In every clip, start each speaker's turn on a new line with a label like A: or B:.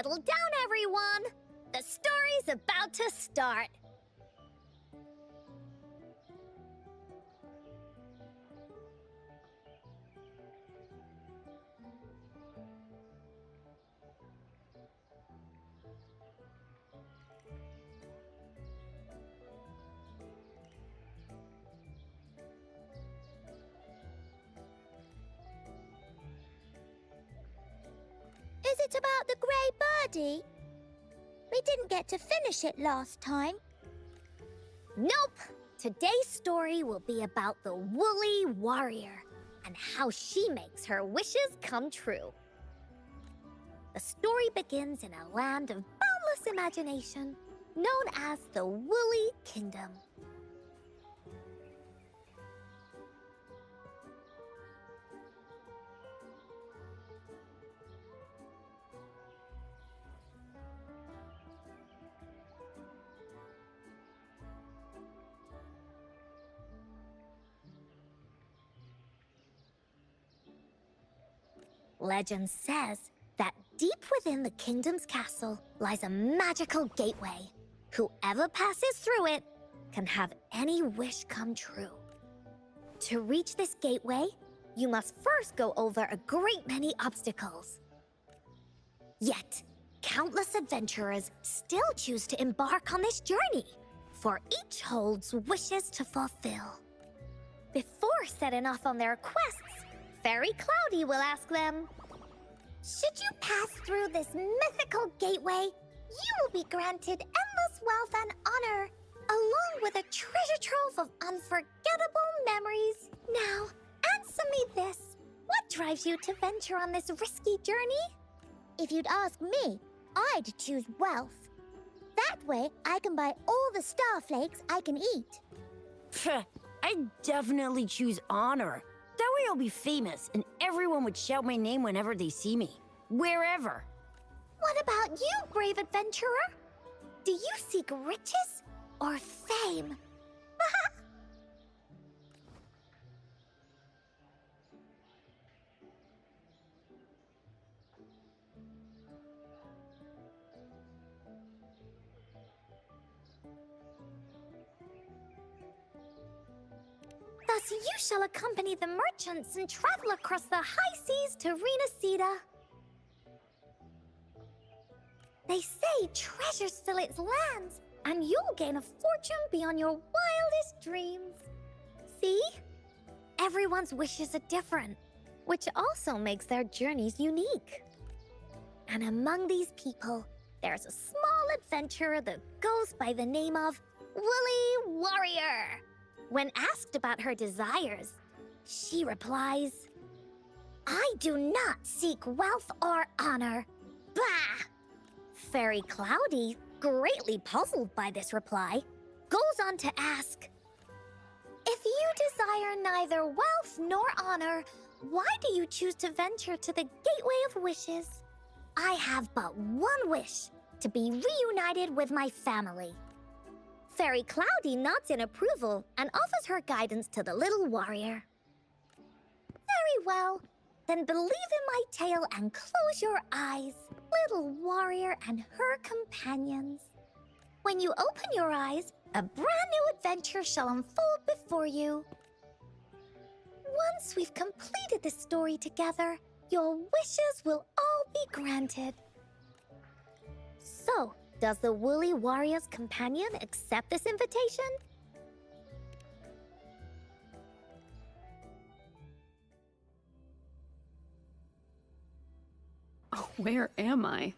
A: Settle down, everyone! The story's about to start!
B: Is it about the grey birdie? We didn't get to finish it last time.
A: Nope! Today's story will be about the woolly warrior and how she makes her wishes come true. The story begins in a land of boundless imagination known as the Woolly Kingdom. Legend says that deep within the kingdom's castle lies a magical gateway. Whoever passes through it can have any wish come true. To reach this gateway, you must first go over a great many obstacles. Yet, countless adventurers still choose to embark on this journey, for each holds wishes to fulfill. Before setting off on their quests, Fairy Cloudy will ask them,
B: should you pass through this mythical gateway, you will be granted endless wealth and honor, along with a treasure trove of unforgettable memories. Now, answer me this. What drives you to venture on this risky journey? If you'd ask me, I'd choose wealth. That way, I can buy all the starflakes I can eat.
C: Pfft, I'd definitely choose honor. That way I'll be famous, and everyone would shout my name whenever they see me. Wherever.
B: What about you, brave adventurer? Do you seek riches or fame?
A: thus you shall accompany the merchants and travel across the high seas to Renacida. They say treasures fill its lands, and you'll gain a fortune beyond your wildest dreams. See? Everyone's wishes are different, which also makes their journeys unique. And among these people, there's a small adventurer that goes by the name of Woolly Warrior. When asked about her desires, she replies, "I do not seek wealth or honor. Bah!" Fairy Cloudy, greatly puzzled by this reply, goes on to ask, "If you desire neither wealth nor honor, why do you choose to venture to the Gateway of Wishes? I have but one wish, to be reunited with my family." Fairy Cloudy nods in approval and offers her guidance to the little warrior. "Very well. Then believe in my tale and close your eyes, little warrior and her companions. When you open your eyes, a brand new adventure shall unfold before you. Once we've completed this story together, your wishes will all be granted." So, does the Woolly Warrior's companion accept this invitation?
D: Oh, where am I?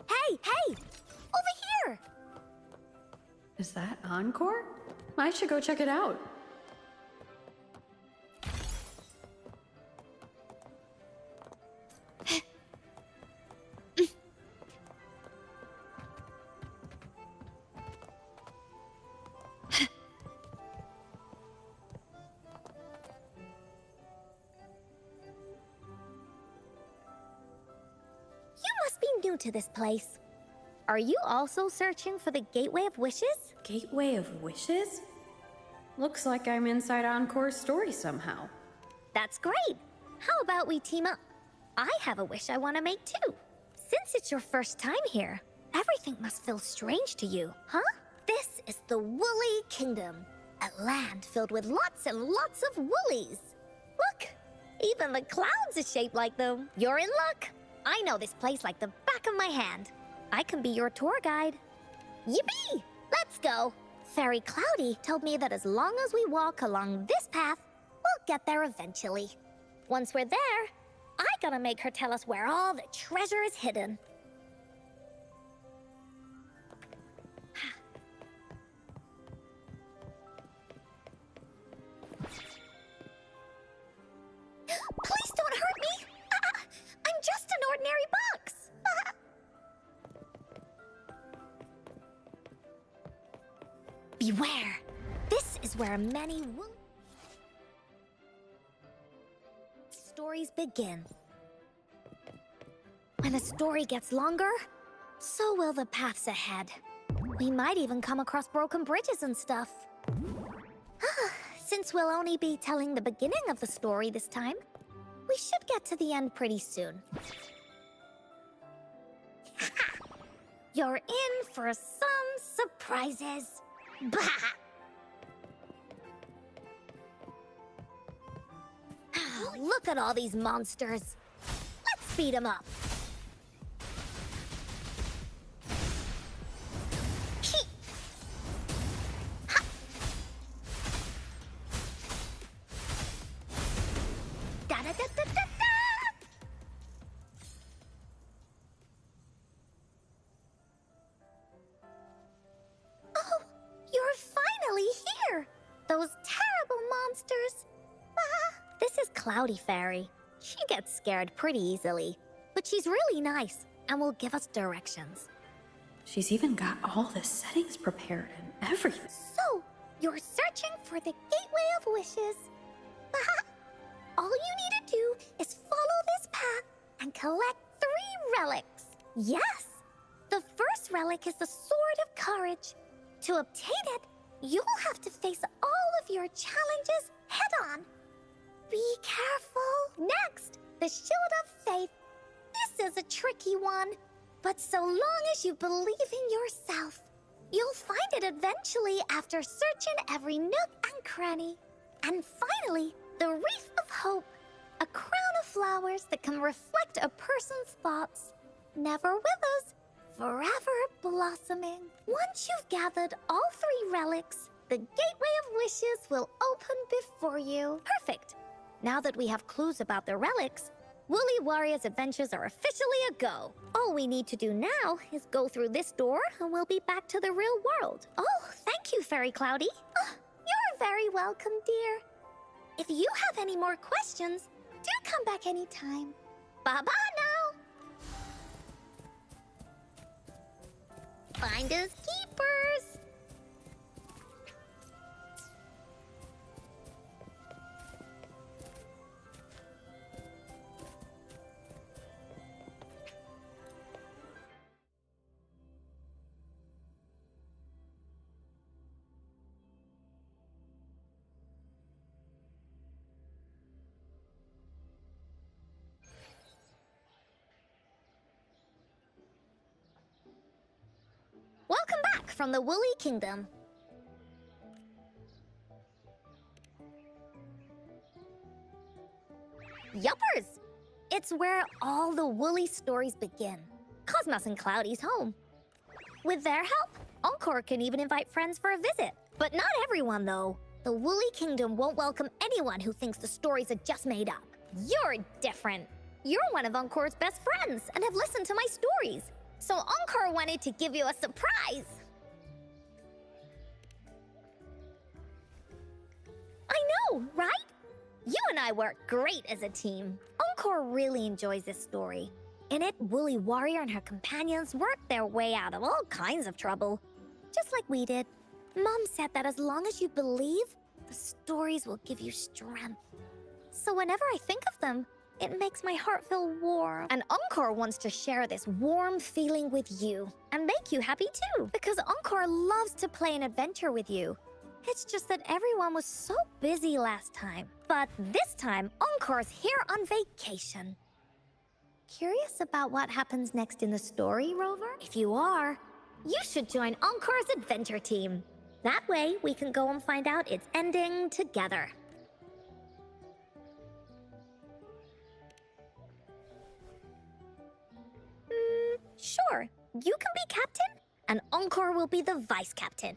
A: Hey! Over here!
D: Is that Encore? I should go check it out.
A: You must be new to this place. Are you also searching for the Gateway of Wishes?
D: Gateway of Wishes? Looks like I'm inside Encore Story somehow.
A: That's great! How about we team up? I have a wish I want to make too. Since it's your first time here, everything must feel strange to you, huh? This is the Woolly Kingdom, a land filled with lots and lots of woolies. Look, even the clouds are shaped like them. You're in luck. I know this place like the back of my hand. I can be your tour guide. Yippee! Let's go. Fairy Cloudy told me that as long as we walk along this path, we'll get there eventually. Once we're there, I gotta make her tell us where all the treasure is hidden. Please don't hurt me! I'm just an ordinary box! Beware! This is where many stories begin. When a story gets longer, so will the paths ahead. We might even come across broken bridges and stuff. Since we'll only be telling the beginning of the story this time, we should get to the end pretty soon. You're in for some surprises. Bah! Look at all these monsters. Let's beat them up. Oh, you're finally here! Those terrible monsters! This is Cloudy Fairy. She gets scared pretty easily, but she's really nice and will give us directions.
D: She's even got all the settings prepared and everything.
B: So, you're searching for the Gateway of Wishes. All you need to do is follow this path and collect 3 relics.
A: Yes!
B: The first relic is the Sword of Courage. To obtain it, you'll have to face all of your challenges head-on. Be careful. Next, the Shield of Faith. This is a tricky one, but so long as you believe in yourself, you'll find it eventually after searching every nook and cranny. And finally, the Wreath of Hope, a crown of flowers that can reflect a person's thoughts. Never withers, forever blossoming. Once you've gathered all 3 relics, the Gateway of Wishes will open before you.
A: Perfect! Now that we have clues about the relics, Woolly Warrior's adventures are officially a go. All we need to do now is go through this door and we'll be back to the real world. Oh, thank you, Fairy Cloudy.
B: Oh, you're very welcome, dear. If you have any more questions, do come back anytime.
A: Bye-bye now! Finders keepers! Welcome back from the Woolly Kingdom. Yuppers! It's where all the woolly stories begin. Cosmos and Cloudy's home. With their help, Encore can even invite friends for a visit. But not everyone, though. The Woolly Kingdom won't welcome anyone who thinks the stories are just made up. You're different. You're one of Encore's best friends and have listened to my stories. So Encore wanted to give you a surprise. I know, right? You and I work great as a team. Encore really enjoys this story. In it, Woolly Warrior and her companions work their way out of all kinds of trouble. Just like we did. Mom said that as long as you believe, the stories will give you strength. So whenever I think of them, it makes my heart feel warm. And Encore wants to share this warm feeling with you and make you happy too. Because Encore loves to play an adventure with you. It's just that everyone was so busy last time. But this time, Encore's here on vacation. Curious about what happens next in the story, Rover? If you are, you should join Encore's adventure team. That way, we can go and find out its ending together. Sure, you can be captain, and Encore will be the vice captain.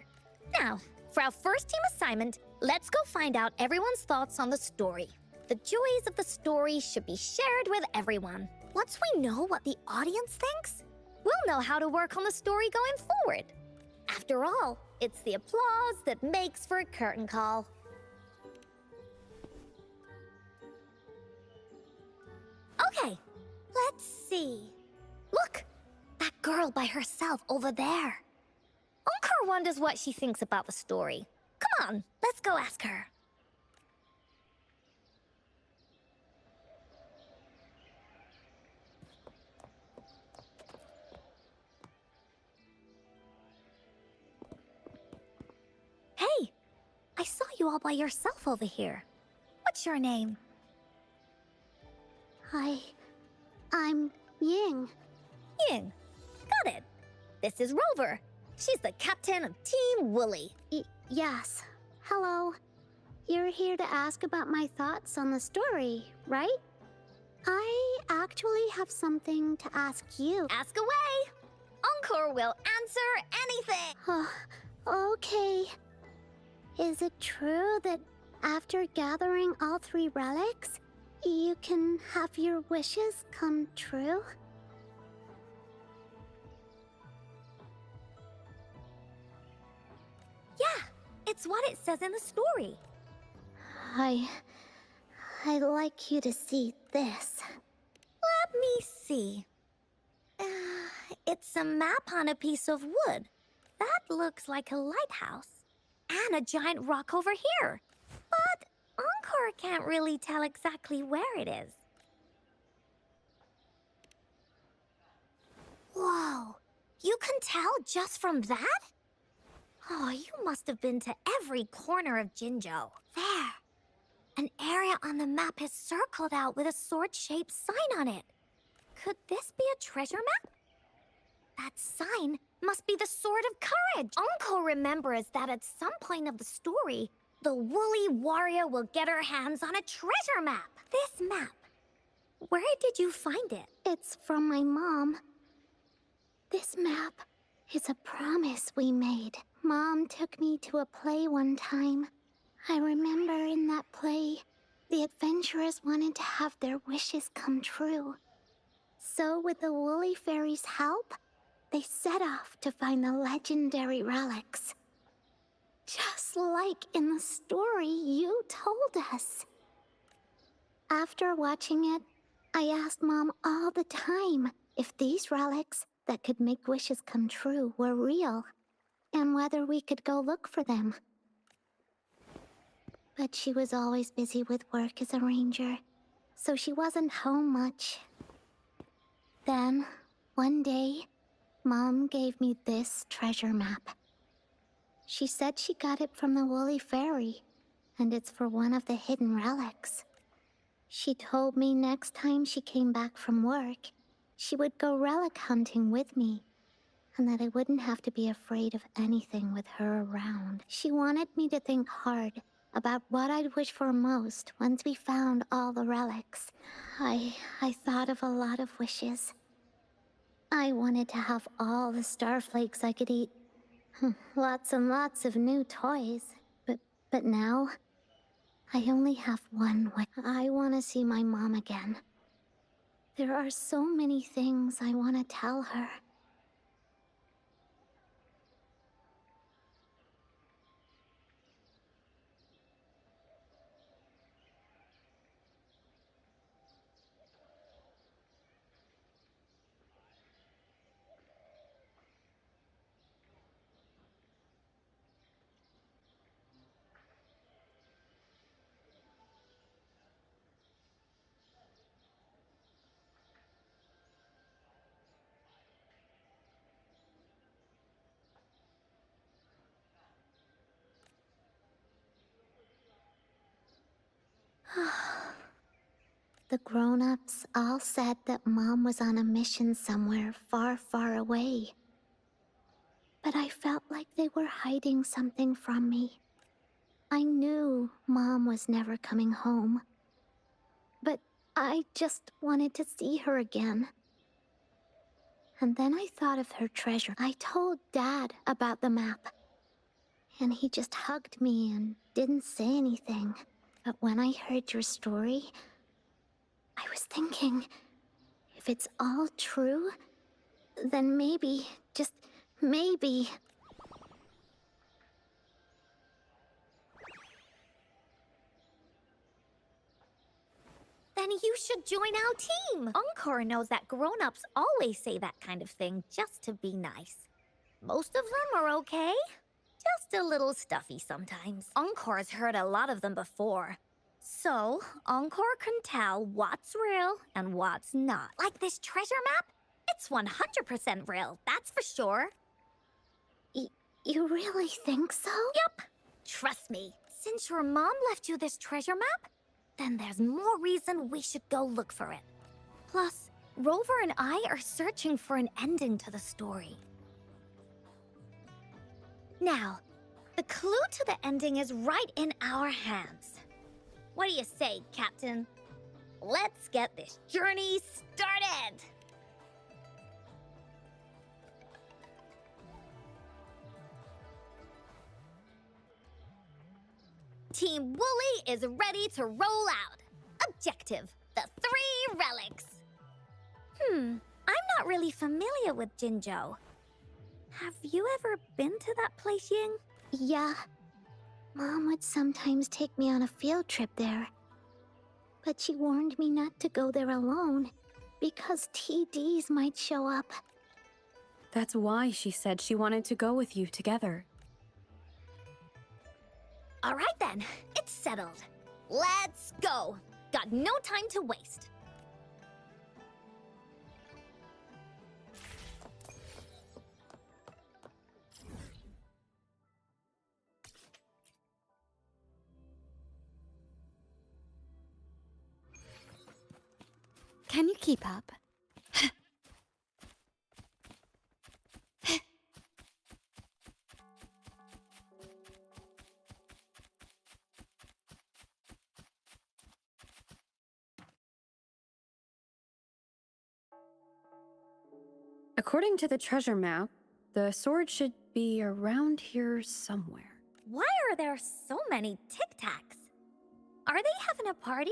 A: Now, for our first team assignment, let's go find out everyone's thoughts on the story. The joys of the story should be shared with everyone. Once we know what the audience thinks, we'll know how to work on the story going forward. After all, it's the applause that makes for a curtain call. Okay, let's see. Look, that girl by herself over there. Encore wonders what she thinks about the story. Come on, let's go ask her. Hey, I saw you all by yourself over here. What's your name?
B: I'm Ying.
A: Ying. Got it. This is Rover. She's the captain of Team Woolly.
B: Yes. Hello. You're here to ask about my thoughts on the story, right? I actually have something to ask you.
A: Ask away. Encore will answer anything.
B: Okay. Is it true that after gathering all 3 relics, you can have your wishes come true?
A: Yeah, it's what it says in the story.
B: I'd like you to see this.
A: Let me see. It's a map on a piece of wood. That looks like a lighthouse. And a giant rock over here. But Encore can't really tell exactly where it is. Whoa, you can tell just from that? Oh, you must have been to every corner of Jinzhou. There. An area on the map is circled out with a sword-shaped sign on it. Could this be a treasure map? That sign must be the Sword of Courage. Encore remembers that at some point of the story, the woolly warrior will get her hands on a treasure map. This map, where did you find it?
B: It's from my mom. This map is a promise we made. Mom took me to a play one time. I remember in that play, the adventurers wanted to have their wishes come true. So with the Woolly Fairy's help, they set off to find the legendary relics. Just like in the story you told us. After watching it, I asked Mom all the time if these relics that could make wishes come true were real, and whether we could go look for them. But she was always busy with work as a ranger, so she wasn't home much. Then, one day, Mom gave me this treasure map. She said she got it from the Woolly Fairy, and it's for one of the hidden relics. She told me next time she came back from work, she would go relic hunting with me, and that I wouldn't have to be afraid of anything with her around. She wanted me to think hard about what I'd wish for most once we found all the relics. I thought of a lot of wishes. I wanted to have all the starflakes I could eat. Lots and lots of new toys. But now, I only have one wish. I want to see my mom again. There are so many things I want to tell her. The grown-ups all said that Mom was on a mission somewhere far, far away. But I felt like they were hiding something from me. I knew Mom was never coming home. But I just wanted to see her again. And then I thought of her treasure. I told Dad about the map. And he just hugged me and didn't say anything. But when I heard your story, I was thinking, if it's all true, then maybe, just maybe...
A: Then you should join our team. Encore knows that grown-ups always say that kind of thing just to be nice. Most of them are okay. Just a little stuffy sometimes. Encore's heard a lot of them before. So, Encore can tell what's real and what's not. Like this treasure map? It's 100% real, that's for sure.
B: You really think so?
A: Yup. Trust me, since your mom left you this treasure map, then there's more reason we should go look for it. Plus, Rover and I are searching for an ending to the story. Now, the clue to the ending is right in our hands. What do you say, Captain? Let's get this journey started! Team Wooly is ready to roll out. Objective, the 3 relics. I'm not really familiar with Jinzhou. Have you ever been to that place, Ying?
B: Yeah. Mom would sometimes take me on a field trip there. But she warned me not to go there alone, because TDs might show up.
D: That's why she said she wanted to go with you together.
A: All right then, it's settled. Let's go. Got no time to waste.
C: Can you keep up?
D: According to the treasure map, the sword should be around here somewhere.
A: Why are there so many Tic Tacs? Are they having a party?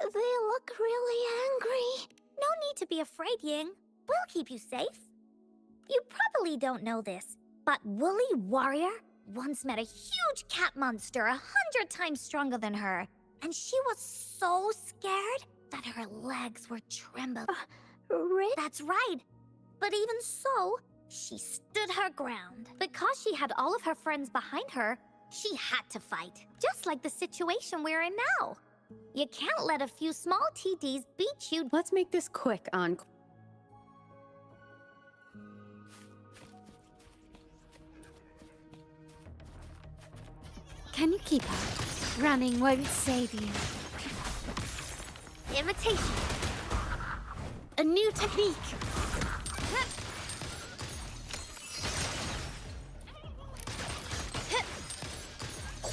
B: They look really angry.
A: No need to be afraid, Ying. We'll keep you safe. You probably don't know this, but Woolly Warrior once met a huge cat monster 100 times stronger than her, and she was so scared that her legs were trembling.
B: Rick?
A: That's right. But even so, she stood her ground. Because she had all of her friends behind her, she had to fight. Just like the situation we're in now. You can't let a few small TDs beat you.
D: Let's make this quick, Encore.
C: Can you keep up? Running won't save you.
A: Imitation. A new technique.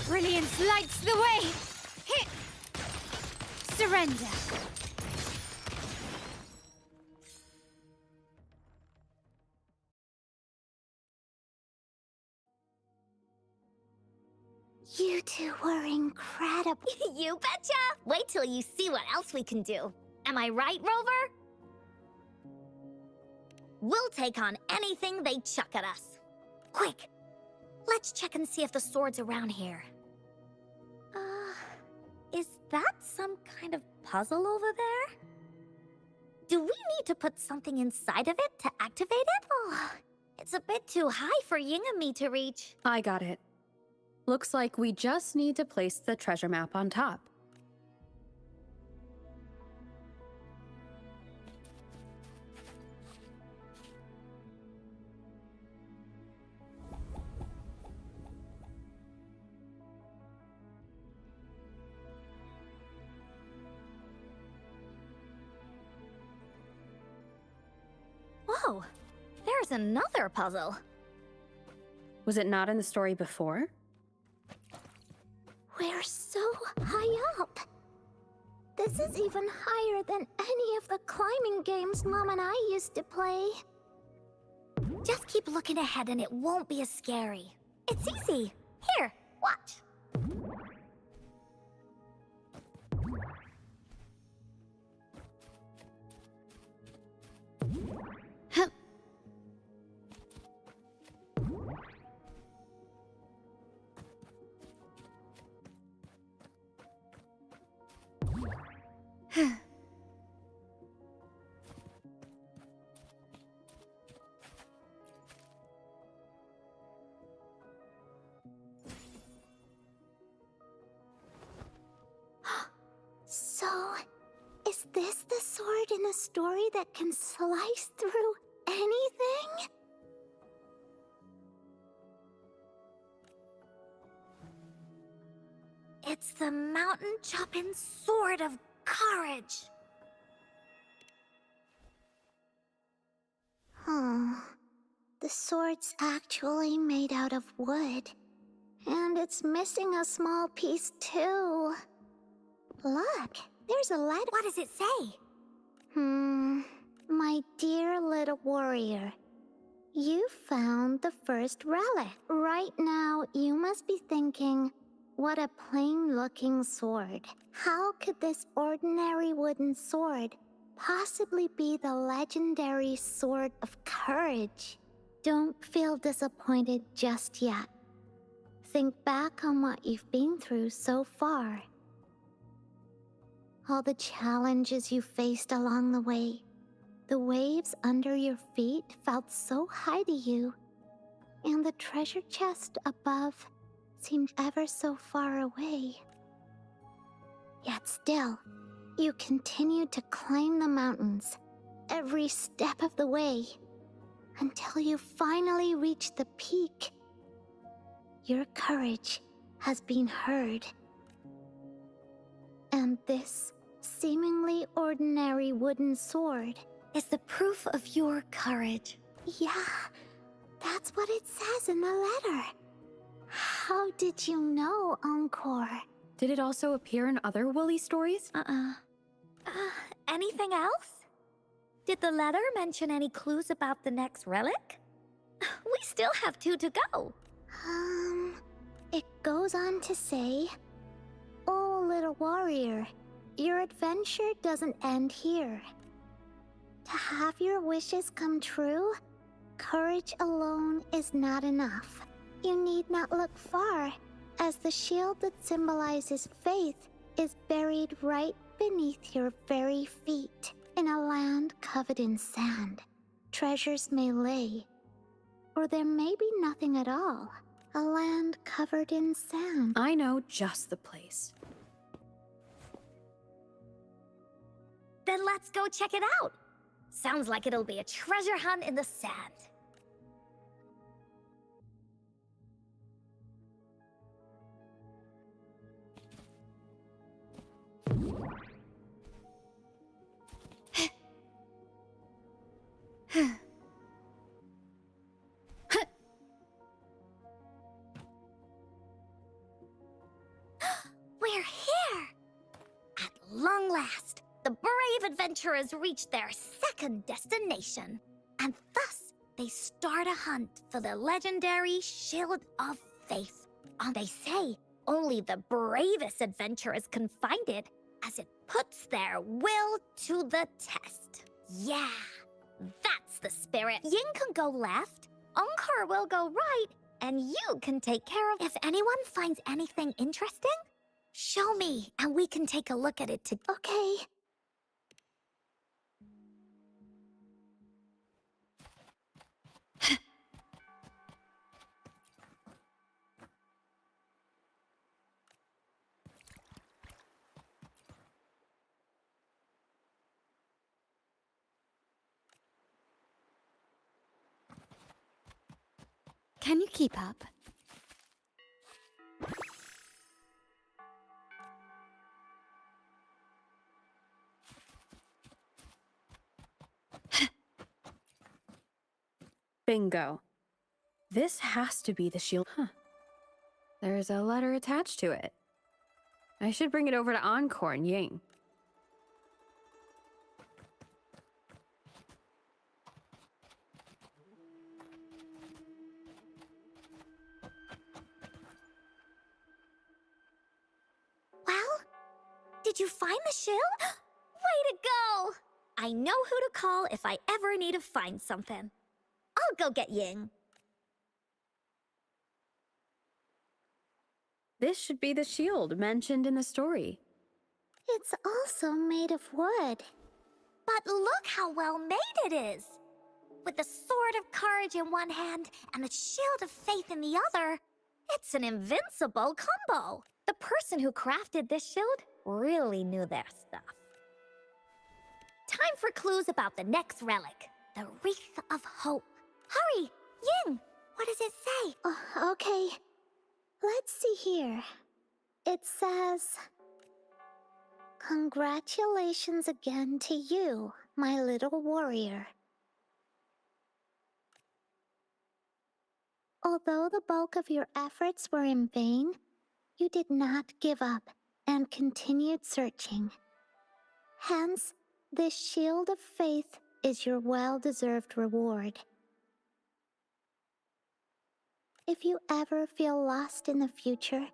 C: Brilliance lights the way! Surrender!
B: You two were incredible.
A: You betcha! Wait till you see what else we can do. Am I right, Rover? We'll take on anything they chuck at us. Quick! Let's check and see if the sword's around here. Is that some kind of puzzle over there? Do we need to put something inside of it to activate it? Oh, it's a bit too high for Ying and me to reach.
D: I got it. Looks like we just need to place the treasure map on top.
A: Oh, there's another puzzle.
D: Was it not in the story before?
B: We're so high up. This is even higher than any of the climbing games Mom and I used to play.
A: Just keep looking ahead and it won't be as scary. It's easy. Here, watch.
B: So, is this the sword in the story that can slice through anything?
A: It's the mountain-chopping sword of courage.
B: The sword's actually made out of wood. And it's missing a small piece too. Look, there's a letter.
A: What does it say?
B: My dear little warrior, you found the first relic. Right now, you must be thinking, what a plain-looking sword. How could this ordinary wooden sword possibly be the legendary sword of courage? Don't feel disappointed just yet. Think back on what you've been through so far. All the challenges you faced along the way. The waves under your feet felt so high to you. And the treasure chest above seemed ever so far away. Yet still, you continued to climb the mountains, every step of the way, until you finally reached the peak. Your courage has been heard. And this seemingly ordinary wooden sword
A: is the proof of your courage.
B: Yeah, that's what it says in the letter. How did you know, Encore?
D: Did it also appear in other Woolly stories?
A: Anything else? Did the letter mention any clues about the next relic? We still have 2 to go.
B: It goes on to say, "Oh, little warrior, your adventure doesn't end here. To have your wishes come true, courage alone is not enough. You need not look far, as the shield that symbolizes faith is buried right beneath your very feet, in a land covered in sand. Treasures may lay, or there may be nothing at all. A land covered in sand."
D: I know just the place.
A: Then let's go check it out. Sounds like it'll be a treasure hunt in the sand. We're here! At long last, the brave adventurers reach their second destination. And thus, they start a hunt for the legendary Shield of Faith. They say only the bravest adventurers can find it, as it puts their will to the test. Yeah, that's the spirit. Ying can go left, Encore will go right, and you can take care of... If anyone finds anything interesting, show me, and we can take a look at it together.
B: Okay.
D: Can you keep up? Bingo. This has to be the shield. Huh. There's a letter attached to it. I should bring it over to Encore and Ying.
B: Well, did you find the shield? Way to go! I know who to call if I ever need to find something. I'll go get Ying.
D: This should be the shield mentioned in the story.
B: It's also made of wood. But look how well made it is! With the sword of courage in one hand and the shield of faith in the other, it's an invincible combo.
A: The person who crafted this shield really knew their stuff.
B: Time for clues about the next relic, the Wreath of Hope. Hurry, Ying! What does it say? Okay, let's see here. It says, "Congratulations again to you, my little warrior. Although the bulk of your efforts were in vain, you did not give up and continued searching. Hence, this shield of faith is your well-deserved reward. If you ever feel lost in the future,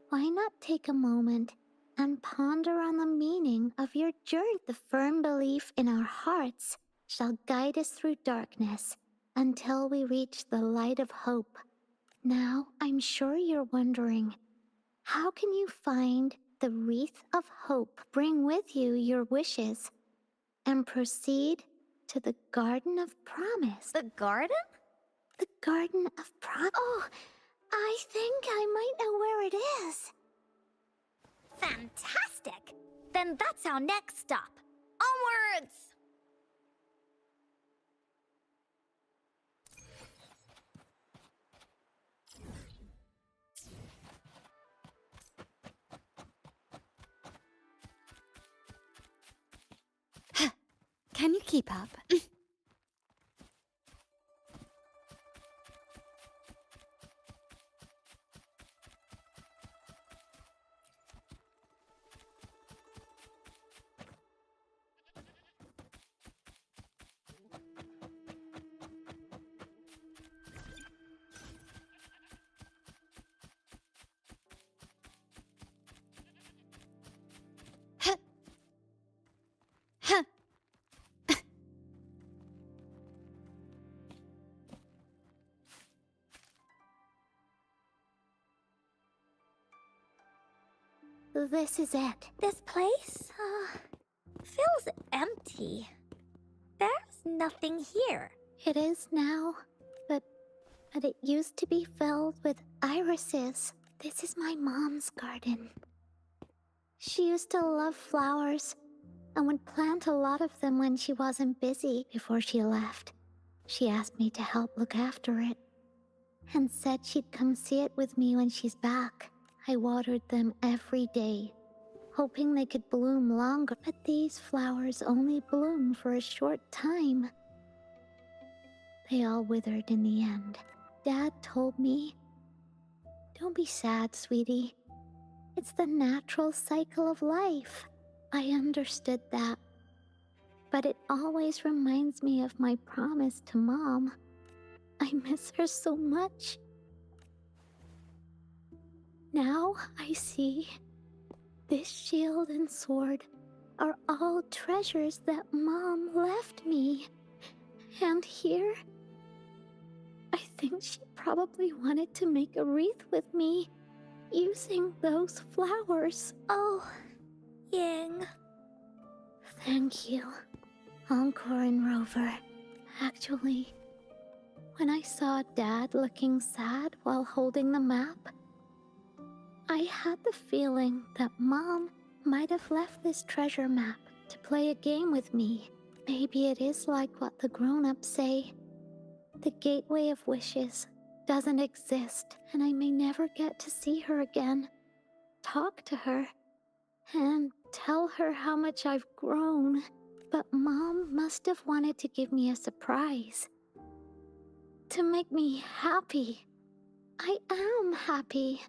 B: why not take a moment and ponder on the meaning of your journey? The firm belief in our hearts shall guide us through darkness until we reach the light of hope. Now, I'm sure you're wondering, how can you find the Wreath of Hope, bring with you your wishes, and proceed to the Garden of Promise?
A: The garden?
B: The Garden of Promise. Oh, I think I might know where it is.
A: Fantastic! Then that's our next stop. Onwards! Can you keep up?
B: This is it.
A: This place feels empty. There's nothing here.
B: It is now, but it used to be filled with irises. This is my mom's garden. She used to love flowers and would plant a lot of them when she wasn't busy before she left. She asked me to help look after it and said she'd come see it with me when she's back. I watered them every day, hoping they could bloom longer, but these flowers only bloom for a short time. They all withered in the end. Dad told me, "Don't be sad, sweetie. It's the natural cycle of life." I understood that, but it always reminds me of my promise to Mom. I miss her so much. Now I see this shield and sword are all treasures that Mom left me. And here, I think she probably wanted to make a wreath with me using those flowers.
A: Oh, Ying.
B: Thank you, Encore and Rover. Actually, when I saw Dad looking sad while holding the map, I had the feeling that Mom might have left this treasure map to play a game with me. Maybe it is like what the grown-ups say. The Gateway of Wishes doesn't exist, and I may never get to see her again, talk to her, and tell her how much I've grown. But Mom must have wanted to give me a surprise. to make me happy. I am happy.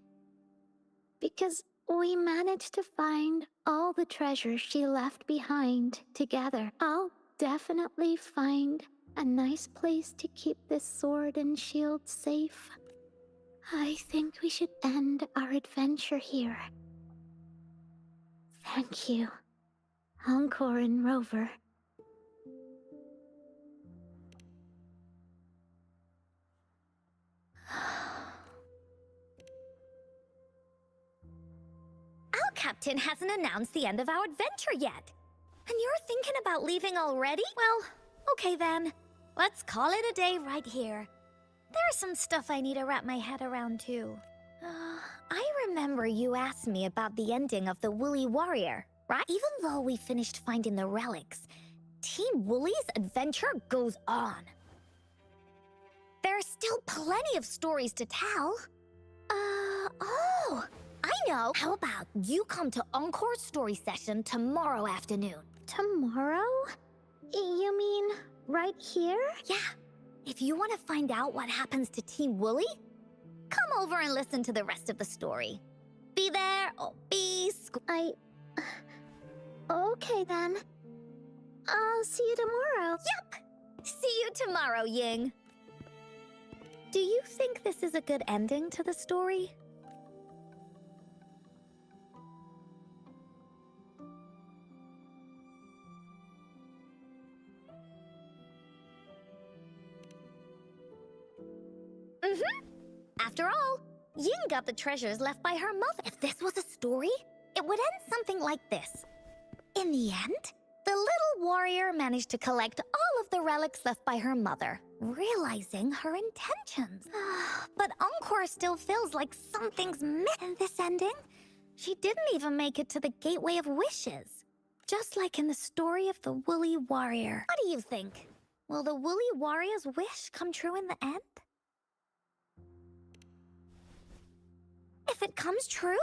B: Because we managed to find all the treasures she left behind together. I'll definitely find a nice place to keep this sword and shield safe. I think we should end our adventure here. Thank you, Encore and Rover.
A: Our captain hasn't announced the end of our adventure yet. And you're thinking about leaving already? Well, okay then. Let's call it a day right here. There's some stuff I need to wrap my head around too. I remember you asked me about the ending of the Woolly Warrior, right? Even though we finished finding the relics, Team Woolly's adventure goes on. There's still plenty of stories to tell. Oh, I know. How about you come to Encore Story session tomorrow afternoon?
B: Tomorrow? You mean right here?
A: Yeah. If you want to find out what happens to Team Woolly, come over and listen to the rest of the story. Be there or be
B: Okay then. I'll see you tomorrow.
A: Yup! See you tomorrow, Ying. Do you think this is a good ending to the story? After all, Ying got the treasures left by her mother. If this was a story, it would end something like this. In the end, the little warrior managed to collect all of the relics left by her mother, realizing her intentions. But Encore still feels like something's missing in this ending. She didn't even make it to the Gateway of Wishes, just like in the story of the Woolly Warrior. What do you think? Will the Woolly Warrior's wish come true in the end? If it comes true,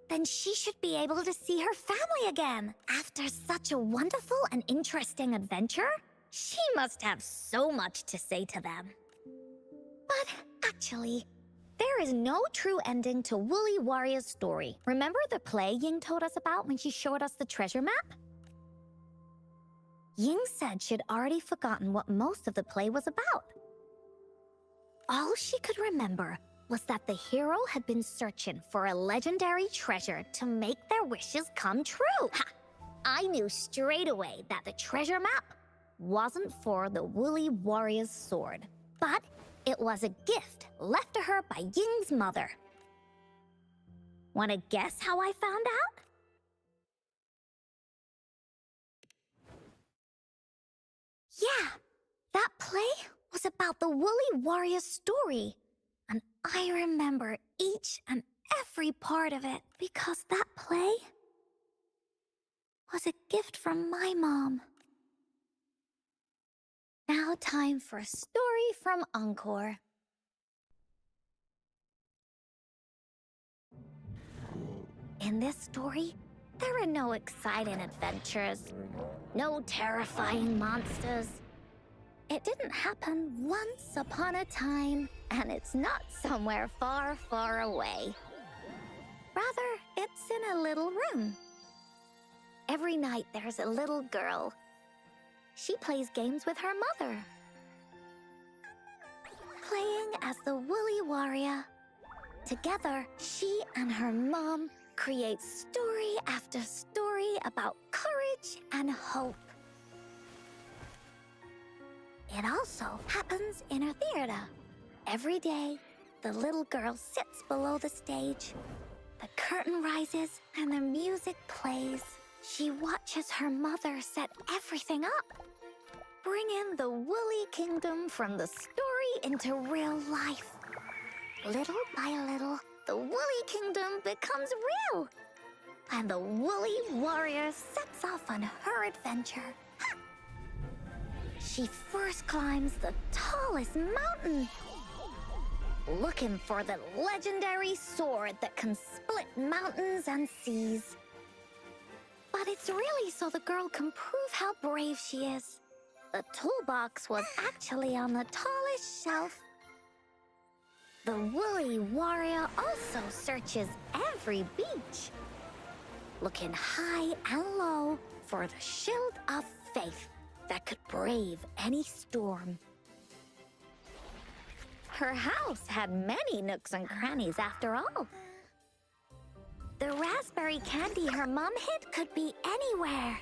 A: then she should be able to see her family again. After such a wonderful and interesting adventure, she must have so much to say to them. But actually, there is no true ending to Woolly Warrior's story. Remember the play Ying told us about when she showed us the treasure map? Ying said she'd already forgotten what most of the play was about. All she could remember was that the hero had been searching for a legendary treasure to make their wishes come true. Ha! I knew straight away that the treasure map wasn't for the Woolly Warrior's sword, but it was a gift left to her by Ying's mother. Wanna guess how I found out? Yeah, that play was about the Woolly Warrior's story. And I remember each and every part of it because that play was a gift from my mom. Now time for a story from Encore. In this story, there are no exciting adventures, no terrifying monsters. It didn't happen once upon a time, and it's not somewhere far, far away. Rather, it's in a little room. Every night there's a little girl. She plays games with her mother, playing as the Woolly Warrior. Together, she and her mom create story after story about courage and hope. It also happens in her theater. Every day, the little girl sits below the stage. The curtain rises and the music plays. She watches her mother set everything up, bringing the Woolly Kingdom from the story into real life. Little by little, the Woolly Kingdom becomes real, and the Woolly Warrior sets off on her adventure. She first climbs the tallest mountain, looking for the legendary sword that can split mountains and seas. But it's really so the girl can prove how brave she is. The toolbox was actually on the tallest shelf The woolly warrior also searches every beach, looking high and low for the shield of faith that could brave any storm. Her house had many nooks and crannies after all. The raspberry candy her mom hid could be anywhere.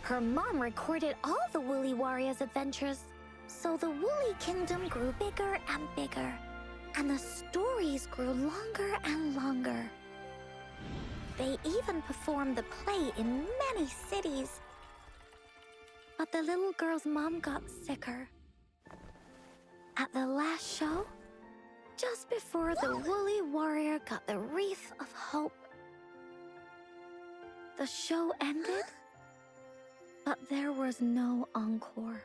A: Her mom recorded all the Woolly Warrior's adventures, so the Woolly Kingdom grew bigger and bigger, and the stories grew longer and longer. They even performed the play in many cities. But the little girl's mom got sicker. At the last show, just before the Woolly Warrior got the wreath of hope, the show ended, but there was no encore.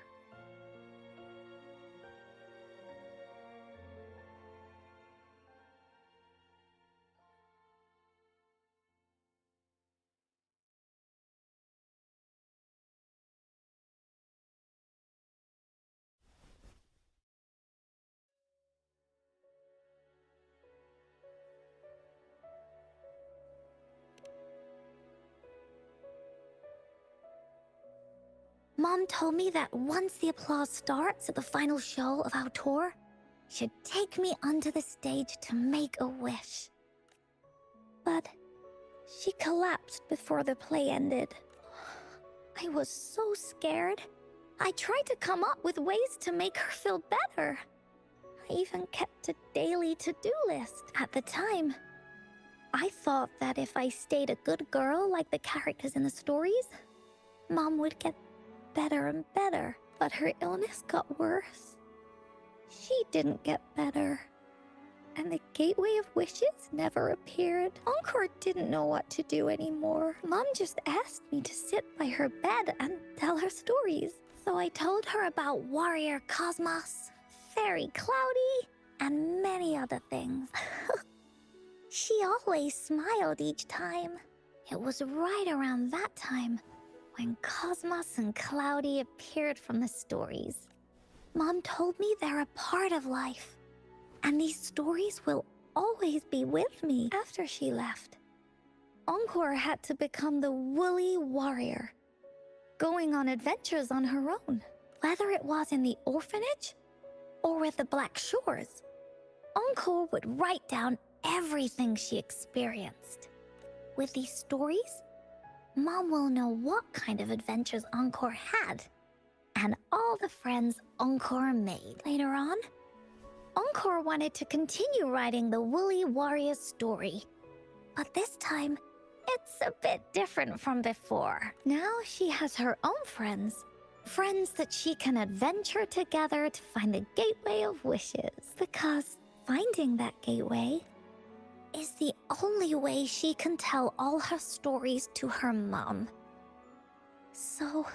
A: Mom told me that once the applause starts at the final show of our tour, she'd take me onto the stage to make a wish. But she collapsed before the play ended. I was so scared. I tried to come up with ways to make her feel better. I even kept a daily to-do list. At the time, I thought that if I stayed a good girl like the characters in the stories, Mom would get better and better, but her illness got worse. She didn't get better, and the Gateway of Wishes never appeared. Encore didn't know what to do anymore. Mom just asked me to sit by her bed and tell her stories. So I told her about Warrior Cosmos, Fairy Cloudy, and many other things. She always smiled each time. It was right around that time when Cosmos and Cloudy appeared from the stories. Mom told me they're a part of life, and these stories will always be with me after she left. Encore had to become the Woolly Warrior, going on adventures on her own, whether it was in the orphanage or with the Black Shores. Encore would write down everything she experienced. With these stories, Mom will know what kind of adventures Encore had, and all the friends Encore made. Later on, Encore wanted to continue writing the Woolly Warrior's story, but this time, it's a bit different from before. Now she has her own friends that she can adventure together to find the Gateway of Wishes, because finding that gateway is the only way she can tell all her stories to her mom. So,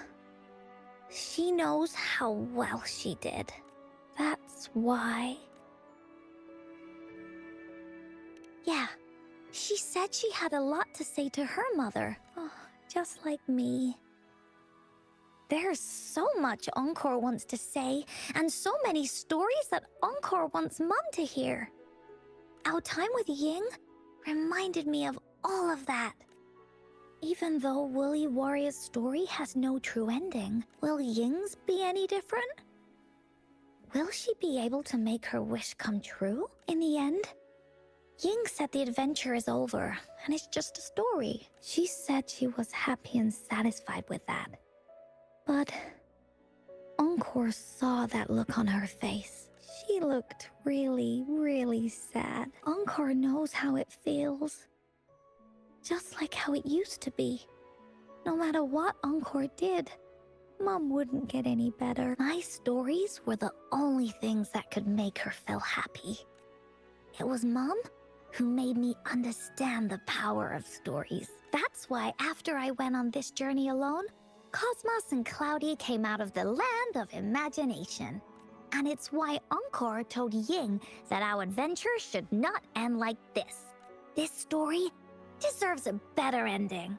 A: she knows how well she did. That's why. Yeah, she said she had a lot to say to her mother, just like me. There's so much Encore wants to say, and so many stories that Encore wants Mom to hear. Our time with Ying reminded me of all of that. Even though Woolly Warrior's story has no true ending, will Ying's be any different? Will she be able to make her wish come true in the end? Ying said the adventure is over, and it's just a story. She said she was happy and satisfied with that. But Encore saw that look on her face. She looked really, really sad. Encore knows how it feels. Just like how it used to be. No matter what Encore did, Mom wouldn't get any better. My stories were the only things that could make her feel happy. It was Mom who made me understand the power of stories. That's why after I went on this journey alone, Cosmos and Cloudy came out of the land of imagination. And it's why Encore told Ying that our adventure should not end like this. This story deserves a better ending.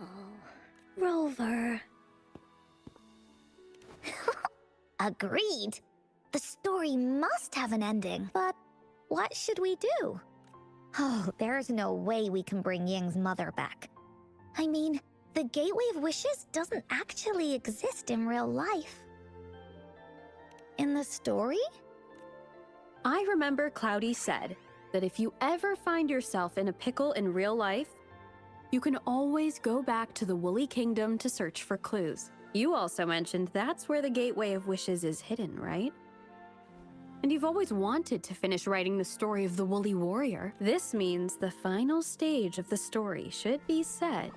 A: Oh. Rover.
B: Agreed. The story must have an ending. But what should we do? Oh, there's no way we can bring Ying's mother back. I mean, the Gateway of Wishes doesn't actually exist in real life.
A: In the story?
D: I remember Cloudy said that if you ever find yourself in a pickle in real life, you can always go back to the Woolly Kingdom to search for clues. You also mentioned that's where the Gateway of Wishes is hidden, right? And you've always wanted to finish writing the story of the Woolly Warrior. This means the final stage of the story should be set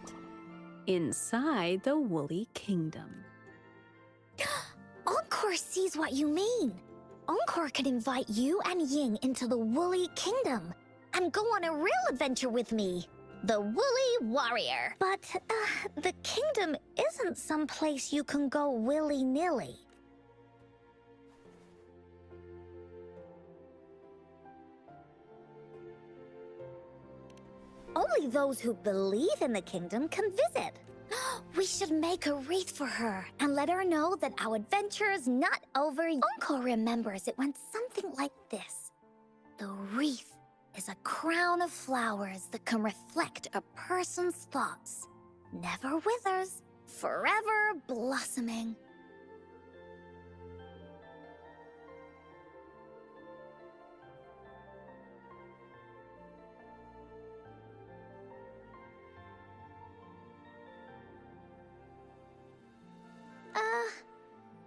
D: inside the Woolly Kingdom.
B: Encore sees what you mean. Encore could invite you and Ying into the Woolly Kingdom and go on a real adventure with me, the Woolly Warrior. But the kingdom isn't some place you can go willy-nilly. Only those who believe in the kingdom can visit. We should make a wreath for her and let her know that our adventure is not over. Encore remembers it went something like this. The wreath is a crown of flowers that can reflect a person's thoughts. Never withers, forever blossoming.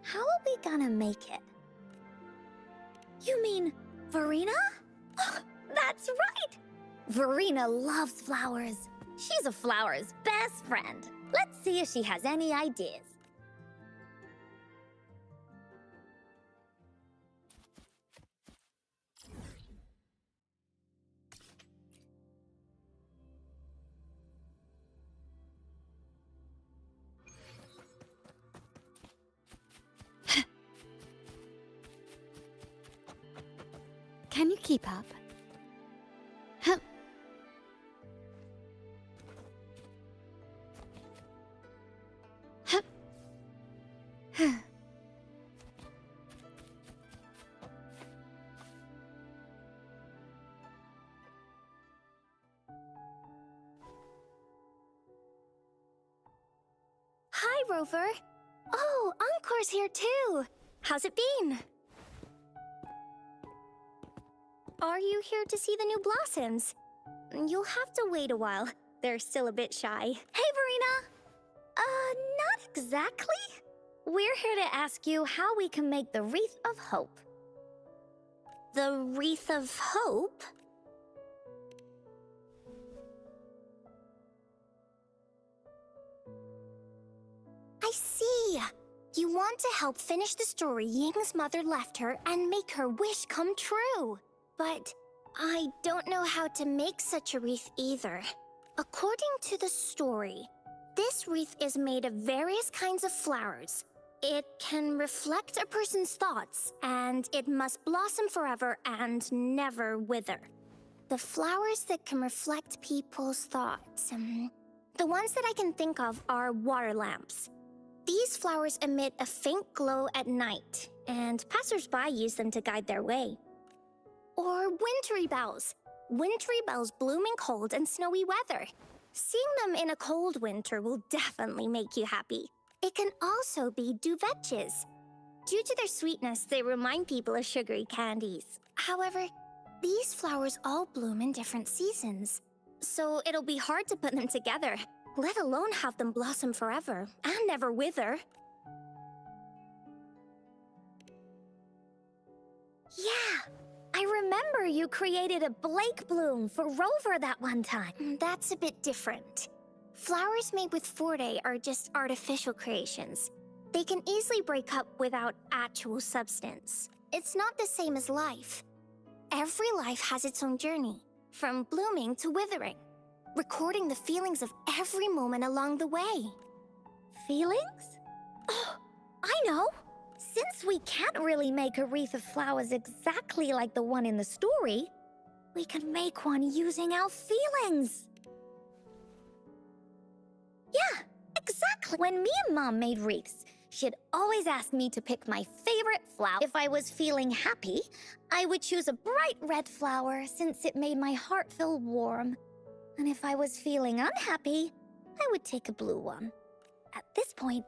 B: How are we gonna make it? You mean Verena? That's right! Verena loves flowers. She's a flower's best friend. Let's see if she has any ideas.
A: Can you keep up?
B: Hi, Rover. Oh, Encore's here too. How's it been? Are you here to see the new blossoms? You'll have to wait a while. They're still a bit shy. Hey, Verena! Not exactly.
A: We're here to ask you how we can make the Wreath of Hope.
B: The Wreath of Hope? I see. You want to help finish the story Ying's mother left her and make her wish come true. But I don't know how to make such a wreath either. According to the story, this wreath is made of various kinds of flowers. It can reflect a person's thoughts, and it must blossom forever and never wither. The flowers that can reflect people's thoughts, the ones that I can think of are water lamps. These flowers emit a faint glow at night, and passers-by use them to guide their way. Or wintry bells. Wintry bells bloom in cold and snowy weather. Seeing them in a cold winter will definitely make you happy. It can also be duvetches. Due to their sweetness, they remind people of sugary candies. However, these flowers all bloom in different seasons, so it'll be hard to put them together, let alone have them blossom forever and never wither.
A: Yeah, I remember you created a Blake bloom for Rover that one time.
B: That's a bit different. Flowers made with Forte are just artificial creations. They can easily break up without actual substance. It's not the same as life. Every life has its own journey, from blooming to withering, recording the feelings of every moment along the way.
A: Feelings? Oh, I know! Since we can't really make a wreath of flowers exactly like the one in the story, we could make one using our feelings. Yeah, exactly! exactly. When me and Mom made wreaths, she'd always ask me to pick my favorite flower. If I was feeling happy, I would choose a bright red flower since it made my heart feel warm. And if I was feeling unhappy, I would take a blue one. At this point,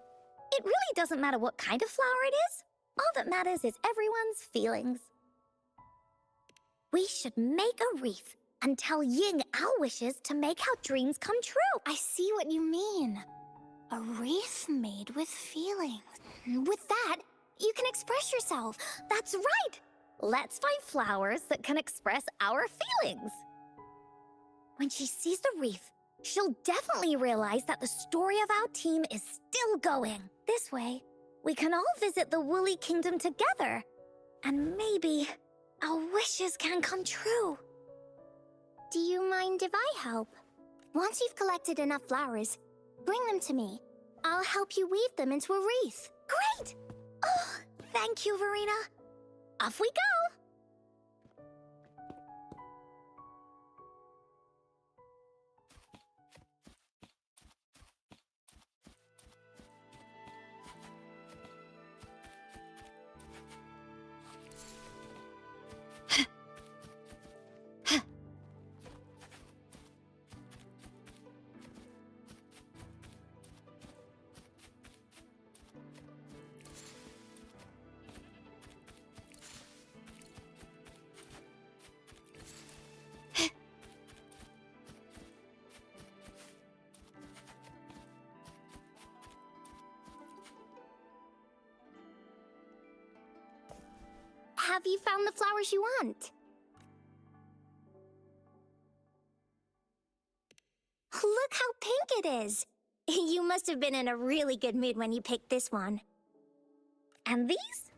A: it really doesn't matter what kind of flower it is. All that matters is everyone's feelings. We should make a wreath and tell Ying our wishes to make our dreams come true.
B: I see what you mean. A wreath made with feelings. With that, you can express yourself.
A: That's right! Let's find flowers that can express our feelings. When she sees the wreath, she'll definitely realize that the story of our team is still going. This way, we can all visit the Woolly Kingdom together. And maybe our wishes can come true.
B: Do you mind if I help? Once you've collected enough flowers, bring them to me. I'll help you weave them into a wreath.
A: Great! Oh, thank you, Verena. Off we go!
B: Have you found the flowers you want? Look how pink it is! You must have been in a really good mood when you picked this one.
A: And these?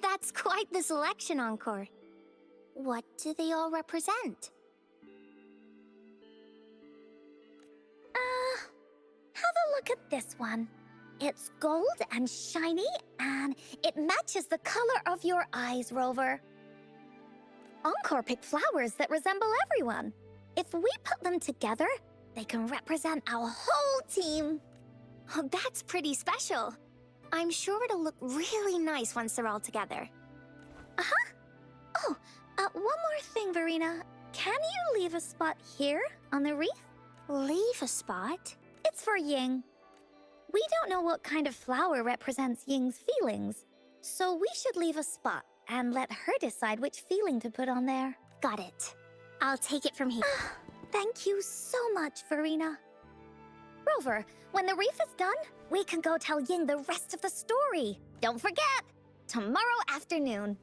B: That's quite the selection, Encore. What do they all represent?
A: Have a look at this one. It's gold and shiny, and it matches the color of your eyes, Rover. Encore picked flowers that resemble everyone. If we put them together, they can represent our whole team.
B: Oh, that's pretty special. I'm sure it'll look really nice once they're all together.
A: Uh-huh. Oh, one more thing, Verena. Can you leave a spot here on the wreath?
B: Leave a spot?
A: It's for Ying. We don't know what kind of flower represents Ying's feelings, so we should leave a spot and let her decide which feeling to put on there.
B: Got it. I'll take it from here.
A: Thank you so much, Verena. Rover, when the wreath is done, we can go tell Ying the rest of the story. Don't forget, tomorrow afternoon.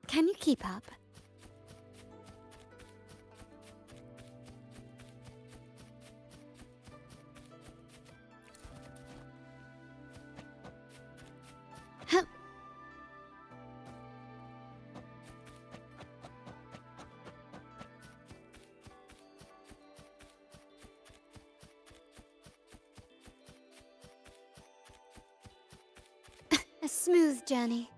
D: Can you keep up? Huh. A smooth journey.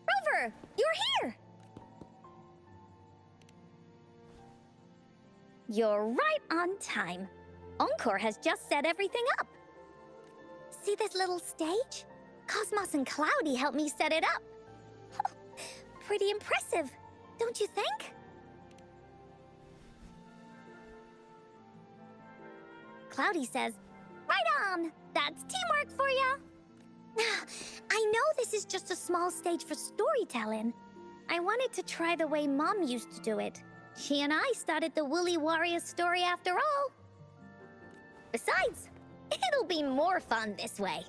A: Rover, you're here! You're right on time. Encore has just set everything up.
B: See this little stage? Cosmos and Cloudy helped me set it up. Pretty impressive, don't you think? Cloudy says, right on! That's teamwork for ya! I know this is just a small stage for storytelling. I wanted to try the way Mom used to do it. She and I started the Woolly Warrior story after all. Besides, it'll be more fun this way.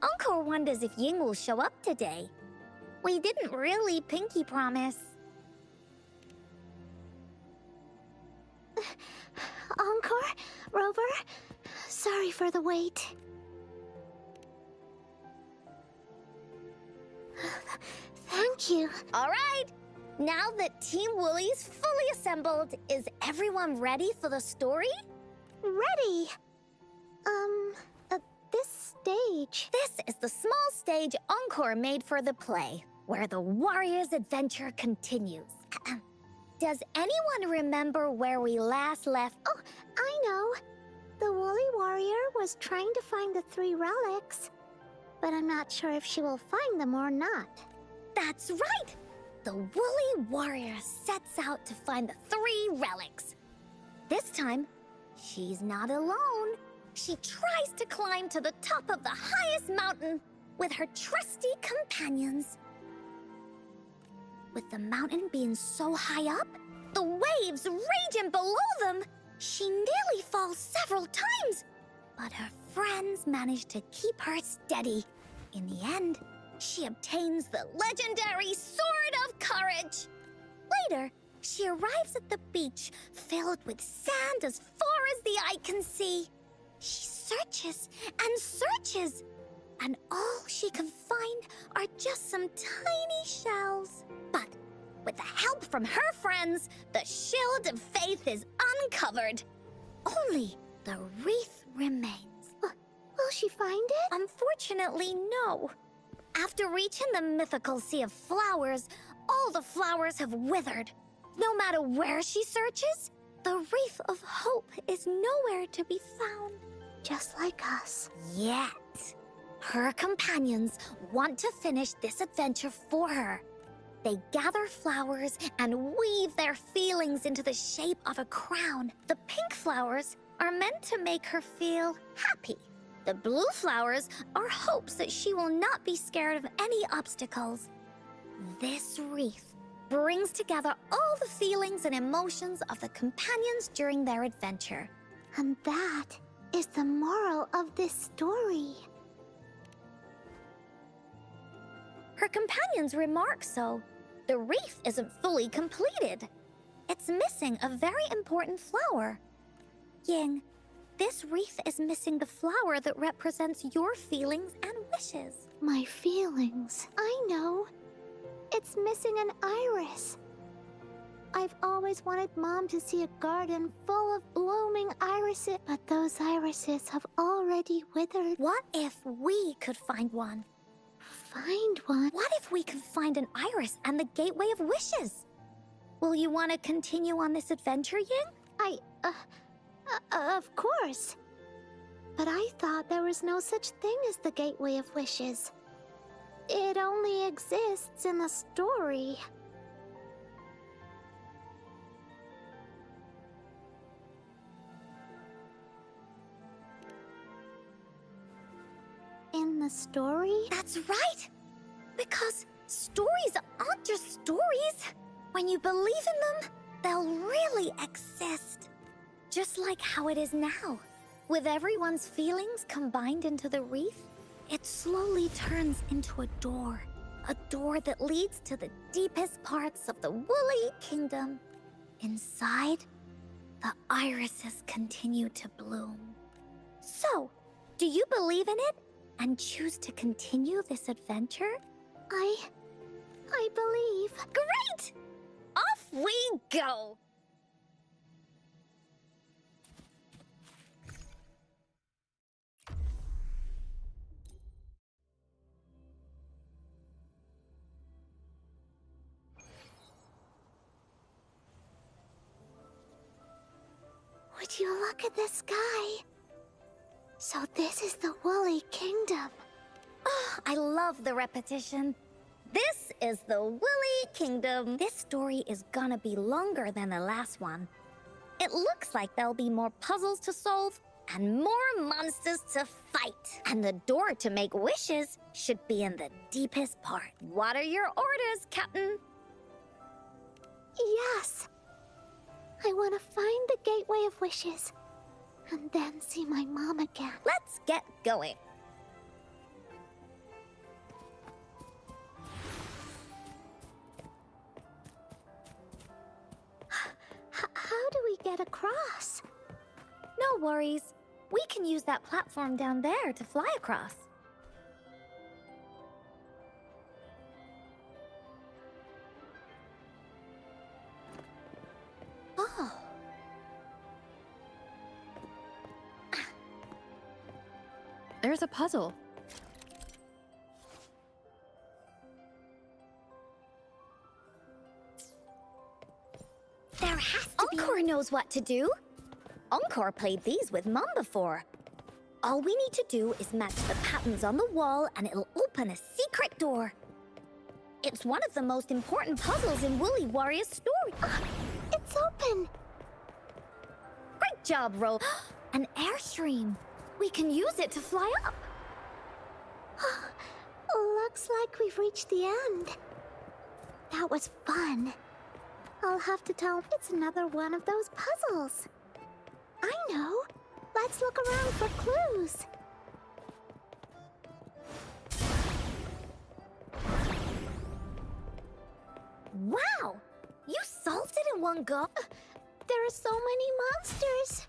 B: Encore wonders if Ying will show up today. We didn't really pinky promise. Encore? Rover? Sorry for the wait. Thank you. All right. Now that Team Woolly's fully assembled, is everyone ready for the story? Ready. This stage. This is the small stage Encore made for the play, where the warrior's adventure continues. Does anyone remember where we last left? Oh, I know. The Woolly Warrior was trying to find the 3 relics, but I'm not sure if she will find them or not. That's right! The Woolly Warrior sets out to find the 3 relics. This time, she's not alone. She tries to climb to the top of the highest mountain with her trusty companions. With the mountain being so high up, the waves raging below them, she nearly falls several times. But her friends manage to keep her steady. In the end, she obtains the legendary Sword of Courage. Later, she arrives at the beach filled with sand as far as the eye can see. She searches and searches, and all she can find are just some tiny shells. But with the help from her friends, the Shield of Faith is uncovered. Only the wreath remains. Will she find it? Unfortunately, no. After reaching the mythical Sea of Flowers, all the flowers have withered. No matter where she searches, the Wreath of Hope is nowhere to be found. Just like us. Yet, her companions want to finish this adventure for her. They gather flowers and weave their feelings into the shape of a crown. The pink flowers are meant to make her feel happy. The blue flowers are hopes that she will not be scared of any obstacles. This wreath brings together all the feelings and emotions of the companions during their adventure. And that is the moral of this story. Her companions remark so. The wreath isn't fully completed. It's missing a very important flower. Ying, this wreath is missing the flower that represents your feelings and wishes. My feelings? I know. It's missing an iris. I've always wanted Mom to see a garden full of blooming irises, but those irises have already withered. What if we could find one? Find one? What if we could find an iris and the Gateway of Wishes? Will you want to continue on this adventure, Ying? Of course. But I thought there was no such thing as the Gateway of Wishes. It only exists in the story. In the story? That's right! Because stories aren't just stories. When you believe in them, they'll really exist. Just like how it is now. With everyone's feelings combined into the wreath, it slowly turns into a door. A door that leads to the deepest parts of the Woolly Kingdom. Inside, the irises continue to bloom. So, do you believe in it and choose to continue this adventure? I believe. Great! Off we go! Look at the sky. So this is the Woolly Kingdom.
A: Oh, I love the repetition. This is the Woolly Kingdom. This story is gonna be longer than the last one. It looks like there'll be more puzzles to solve and more monsters to fight. And the door to make wishes should be in the deepest part. What are your orders, Captain?
B: Yes. I want to find the Gateway of Wishes and then see my mom again.
A: Let's get going.
B: How do we get across?
A: No worries. We can use that platform down there to fly across.
B: Oh.
D: There's a puzzle.
A: There has to be... Encore knows what to do. Encore played these with Mom before. All we need to do is match the patterns on the wall and it'll open a secret door. It's one of the most important puzzles in Woolly Warrior's story.
B: It's open.
A: Great job, Ro. An airstream. We can use it to fly up.
B: Looks like we've reached the end. That was fun. I'll have to tell it's another one of those puzzles. I know. Let's look around for clues.
A: Wow! You solved it in one go?
B: There are so many monsters.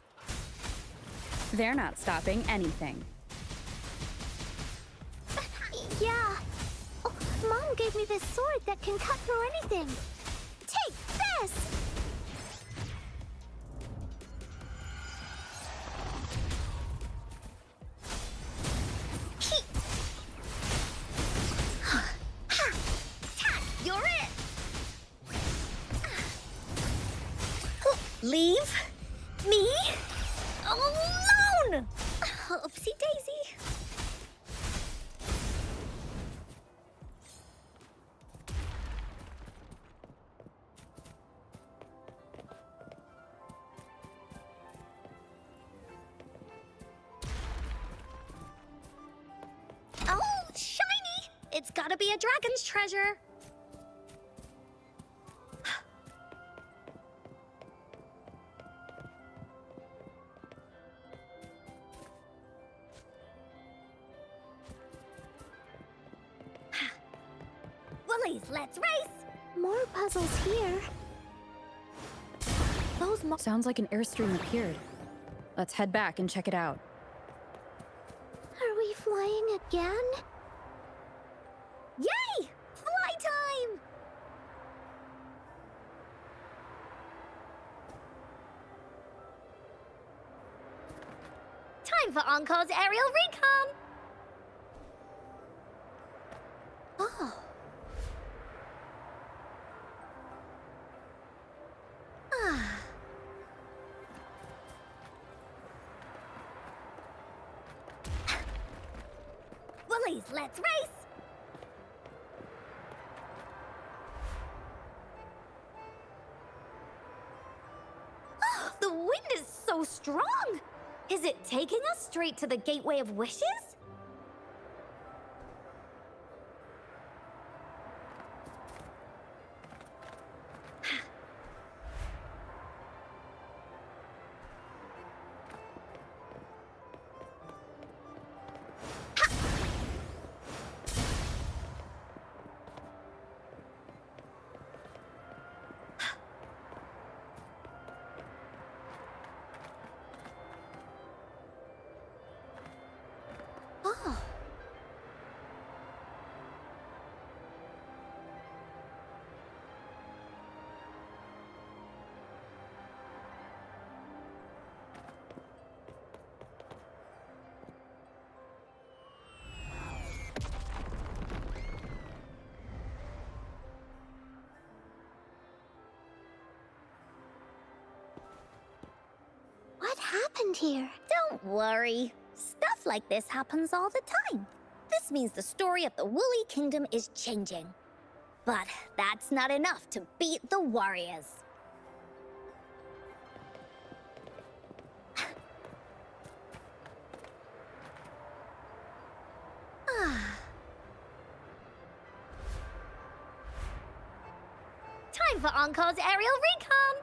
D: They're not stopping anything.
B: Yeah. Oh, Mom gave me this sword that can cut through anything. Take this!
A: You're it! Leave me alone! Oopsie daisy. Oh, shiny! It's gotta be a dragon's treasure. Woolies, let's race!
B: More puzzles here.
A: Those
D: Sounds like an airstream appeared. Let's head back and check it out.
B: Are we flying again?
A: Yay! Fly time! Time for Encore's aerial recon!
B: Oh.
A: Woolies, let's race! Oh, the wind is so strong! Is it taking us straight to the Gateway of Wishes?
B: happened here?
A: Don't worry. Stuff like this happens all the time. This means the story of the Woolly Kingdom is changing. But that's not enough to beat the warriors. Time for Encore's aerial recon!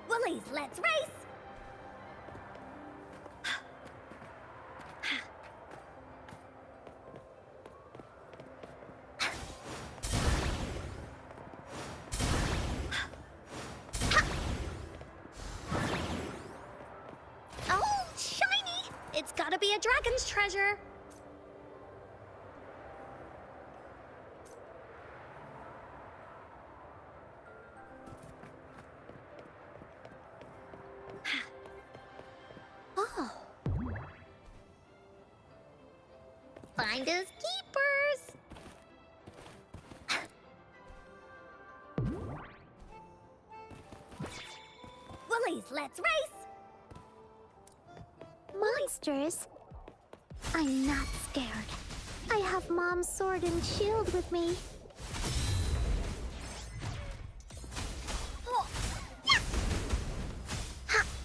A: Woolies, let's race! Oh, shiny! It's gotta be a dragon's treasure. Oh. Finders keepers. Woolies, let's race!
B: Monsters? I'm not scared. I have Mom's sword and shield with me.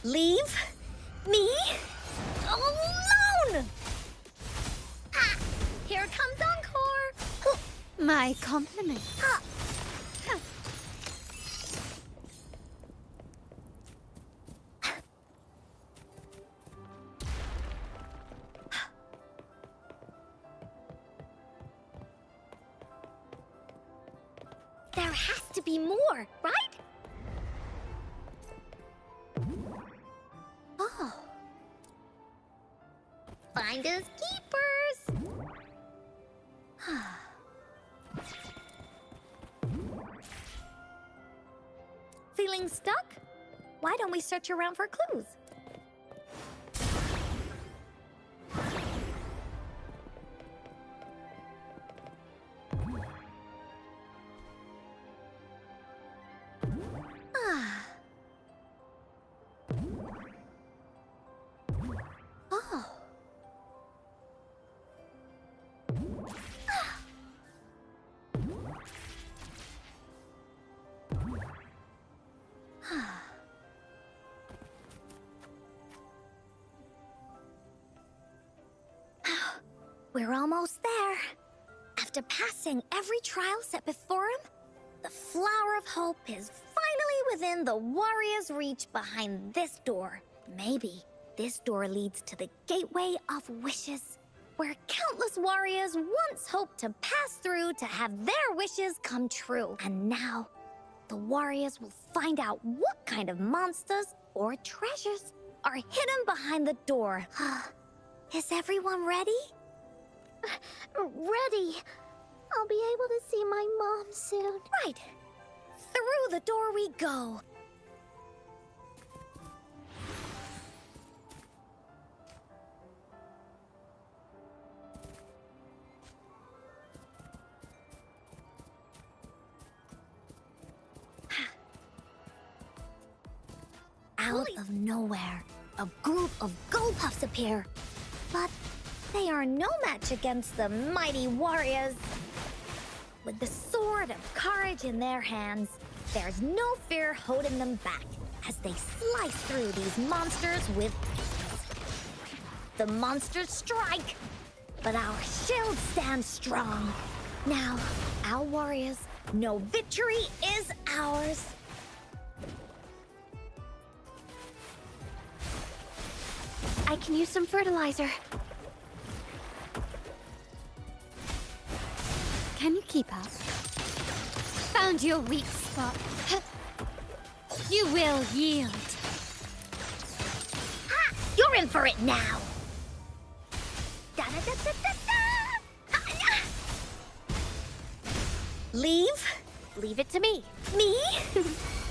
A: Leave me alone! Ah, here comes Encore!
C: My compliments.
A: There has to be more, right? Oh. Finders keepers. Feeling stuck? Why don't we search around for clues? Oh. We're almost there. After passing every trial set before him, the Flower of Hope is finally within the warrior's reach behind this door. Maybe this door leads to the Gateway of Wishes, where countless warriors once hoped to pass through to have their wishes come true. And now, the warriors will find out what kind of monsters or treasures are hidden behind the door. Is everyone ready?
B: Ready. I'll be able to see my mom soon.
A: Right. Through the door we go. Out of nowhere, a group of Gullpuffs appear. But they are no match against the mighty warriors. With the sword of courage in their hands, there's no fear holding them back as they slice through these monsters with ease. The monsters strike, but our shield stands strong. Now, our warriors know victory is ours.
B: I can use some fertilizer.
A: Keep up. Found your weak spot. You will yield.
B: Ha! You're in for it now! Da-da-da-da-da-da! Leave? Leave it to me. Me?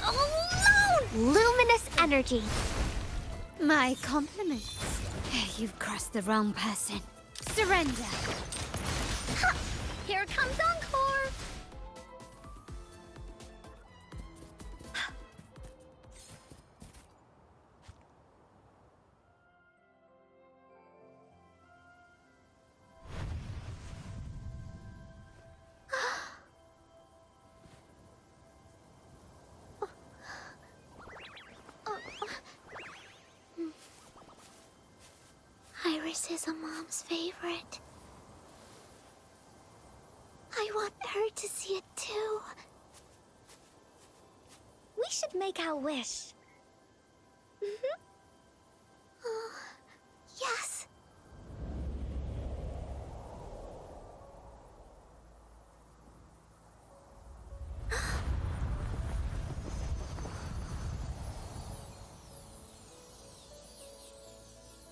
B: Alone! Luminous energy.
A: My compliments. You've crossed the wrong person. Surrender.
B: Ha! Here comes Encore! Iris is a mom's favorite. I want her to see it too. We should make our wish. Oh, yes.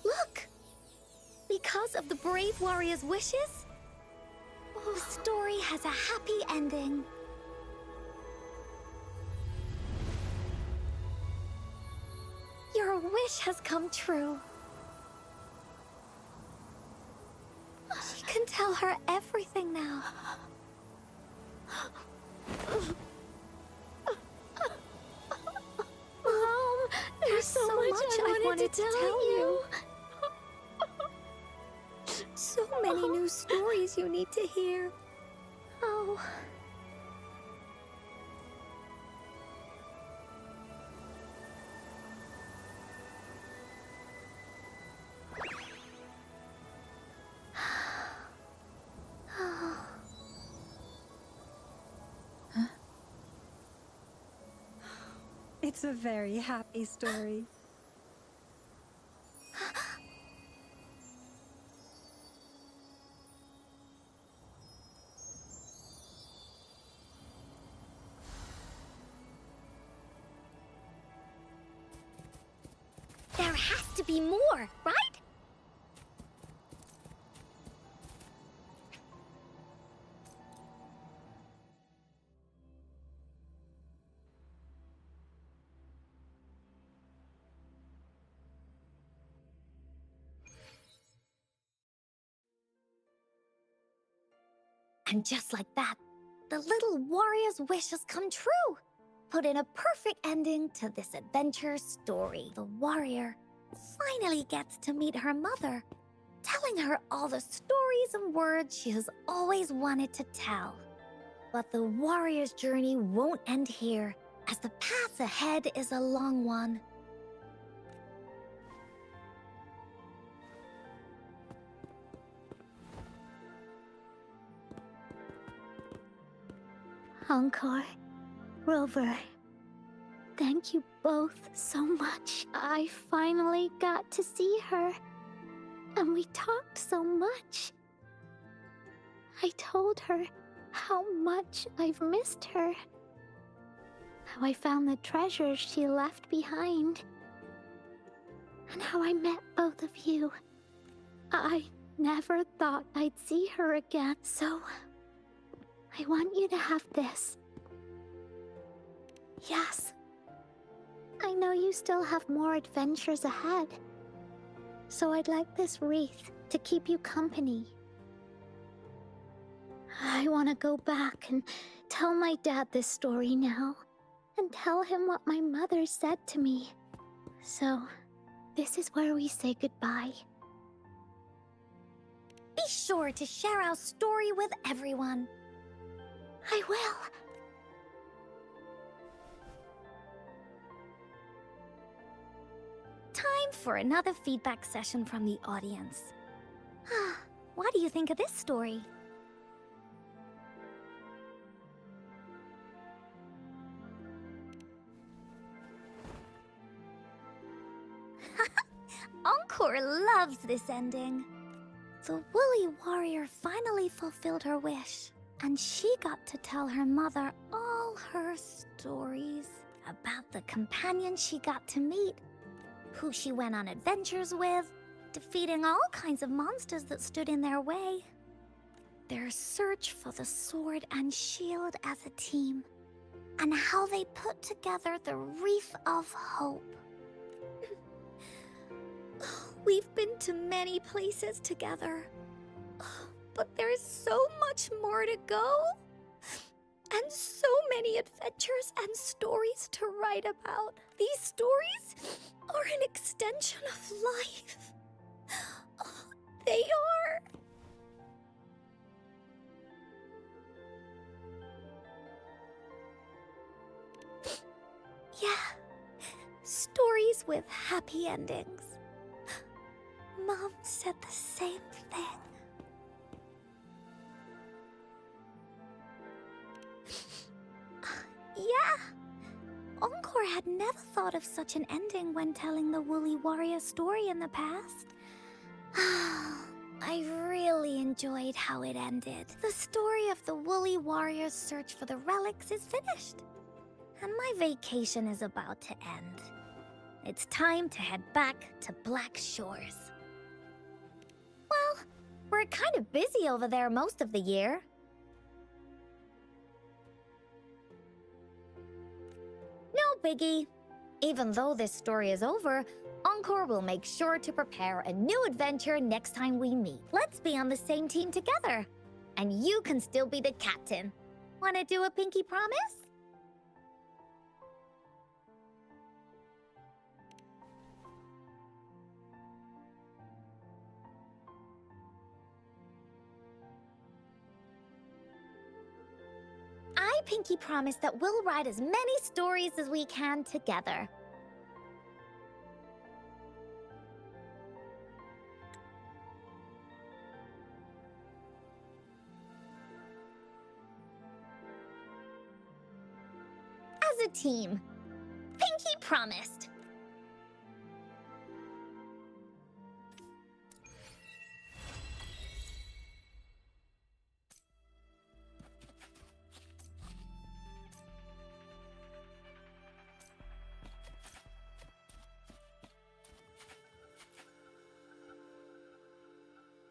B: Look! Because of the brave warrior's wishes, the story has a happy ending. Your wish has come true. She can tell her everything now. Mom, there's so much I wanted to tell you. So many new stories you need to hear. Oh.
E: It's a very happy story.
B: There has to be more, right? And just like that, the little warrior's wish has come true. Put in a perfect ending to this adventure story. The warrior finally gets to meet her mother, telling her all the stories and words she has always wanted to tell. But the warrior's journey won't end here, as the path ahead is a long one. Encore, Rover, thank you both so much. I finally got to see her, and we talked so much. I told her how much I've missed her, how I found the treasures she left behind, and how I met both of you. I never thought I'd see her again, so I want you to have this. Yes. I know you still have more adventures ahead, so I'd like this wreath to keep you company. I want to go back and tell my dad this story now, and tell him what my mother said to me. So, this is where we say goodbye. Be sure to share our story with everyone. I will. Time for another feedback session from the audience. What do you think of this story? Encore loves this ending. The woolly warrior finally fulfilled her wish,
A: And she got to tell her mother all her stories about the companions she got to meet, who she went on adventures with, defeating all kinds of monsters that stood in their way, their search for the sword and shield as a team, and how they put together the Wreath of Hope. We've been to many places together, but there's so much more to go, and so many adventures and stories to write about. These stories are an extension of life. They are. Yeah, stories with happy endings. Mom said the same thing. Yeah. Encore had never thought of such an ending when telling the Woolly Warrior story in the past. I really enjoyed how it ended. The story of the Woolly Warrior's search for the relics is finished, and my vacation is about to end. It's time to head back to Black Shores. Well, we're kind of busy over there most of the year. No biggie. Even though this story is over, Encore will make sure to prepare a new adventure next time we meet. Let's be on the same team together. And you can still be the captain. Wanna do a pinky promise? I pinky promise that we'll write as many stories as we can together. As a team. Pinky promised.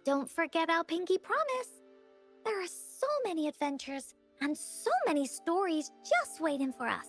A: Don't forget our pinky promise. There are so many adventures and so many stories just waiting for us.